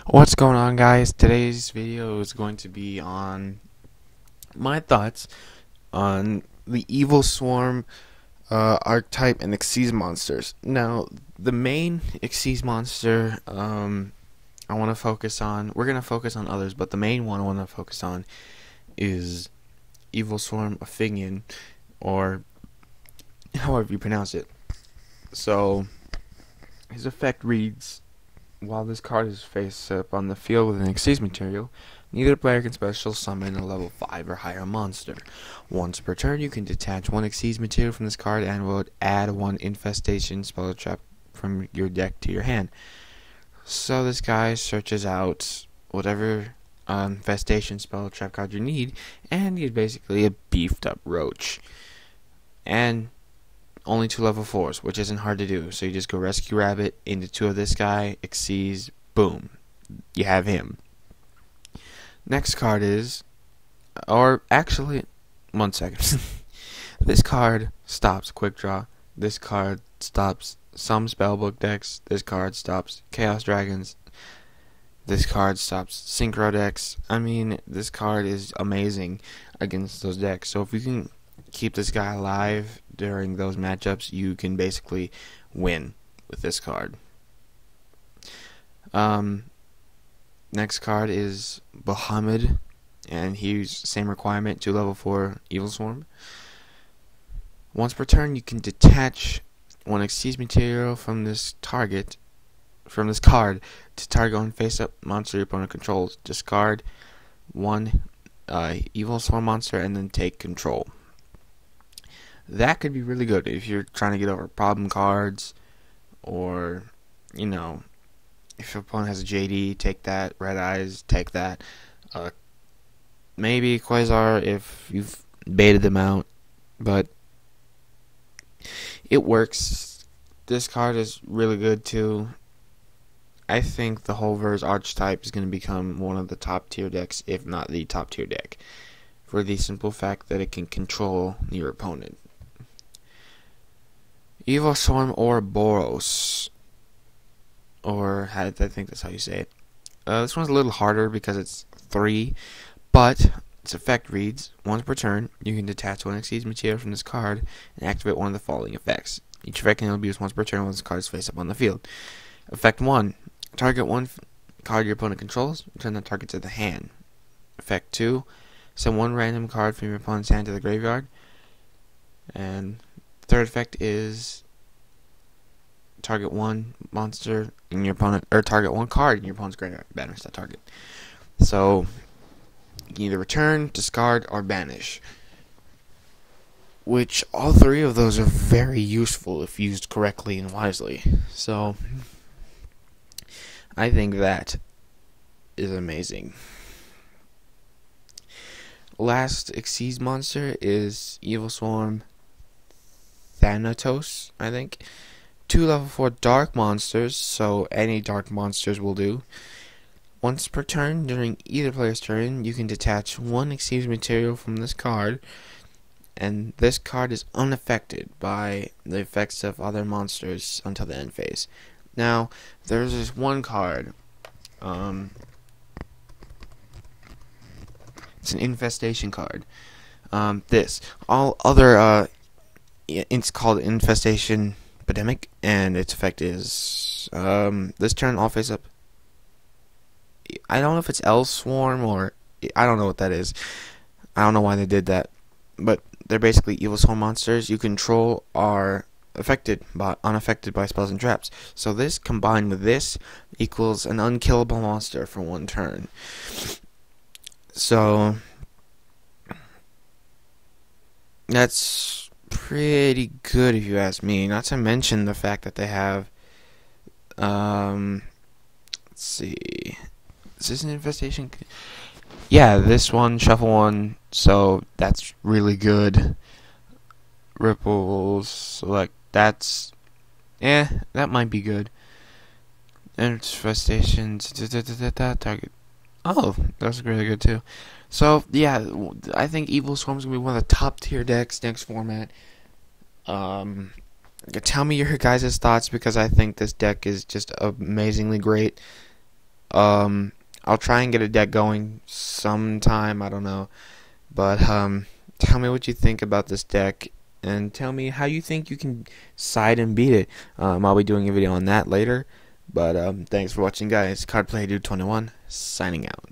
What's going on, guys? Today's video is going to be on my thoughts on the Evilswarm archetype and Xyz monsters. Now, the main Xyz monster I want to focus on, we're going to focus on others, but the main one I want to focus on is Evilswarm Ophidian, or however you pronounce it. So, his effect reads: while this card is face up on the field with an Xyz material, neither player can special summon a level 5 or higher monster. Once per turn, you can detach one Xyz material from this card and will add one infestation spell trap from your deck to your hand. So this guy searches out whatever infestation spell trap card you need, and he's basically a beefed up roach. And only 2 level 4s, which isn't hard to do. So you just go Rescue Rabbit into 2 of this guy, Xyz, boom. You have him. Next card is, or actually, 1 second. This card stops Quick Draw. This card stops some Spellbook decks. This card stops Chaos Dragons. This card stops Synchro decks. I mean, this card is amazing against those decks. So if you can keep this guy alive during those matchups, you can basically win with this card. Next card is Bahamut, and he's same requirement, 2 level 4 Evilswarm. Once per turn, you can detach one Xyz material from this card to target one face-up monster your opponent controls. Discard one Evilswarm monster and then take control. That could be really good if you're trying to get over problem cards, or, you know, if your opponent has a JD, take that. Red Eyes, take that. Maybe Quasar if you've baited them out, but it works. This card is really good too. I think the whole verse Archtype is going to become one of the top tier decks, if not the top tier deck, for the simple fact that it can control your opponent. Evilswarm Ouroboros, or I think that's how you say it. This one's a little harder because it's 3, but its effect reads: once per turn, you can detach one Xyz material from this card and activate one of the following effects. Each effect can only be used once per turn when this card is face up on the field. Effect 1: target one card your opponent controls, return that target to the hand. Effect 2: send one random card from your opponent's hand to the graveyard. And third effect is target one monster in your opponent, or target one card in your opponent's graveyard. Banish that target. So you can either return, discard, or banish. Which all 3 of those are very useful if used correctly and wisely. So I think that is amazing. Last Xyz monster is Evilswarm Thanatos, I think. 2 level 4 dark monsters, so any dark monsters will do. Once per turn, during either player's turn, you can detach one Xyz material from this card, and this card is unaffected by the effects of other monsters until the end phase. Now, there's this one card. It's an infestation card. All other it's called Infestation Epidemic, and its effect is this turn all face up. I don't know if it's Evilswarm or I don't know what that is. I don't know why they did that, but they're basically Evilswarm monsters you control are unaffected by spells and traps. So this combined with this equals an unkillable monster for 1 turn. So that's pretty good if you ask me. Not to mention the fact that they have let's see, is this an infestation? Yeah, this one, shuffle 1, so that's really good. Ripples, select, that might be good. Infestations, target. Oh, that's really good too. So yeah, I think Evilswarm is gonna be one of the top tier decks next format. Tell me your guys' thoughts, because I think this deck is just amazingly great. I'll try and get a deck going sometime, I don't know. But tell me what you think about this deck, and tell me how you think you can side and beat it. I'll be doing a video on that later. But thanks for watching, guys. CardPlayDude21 signing out.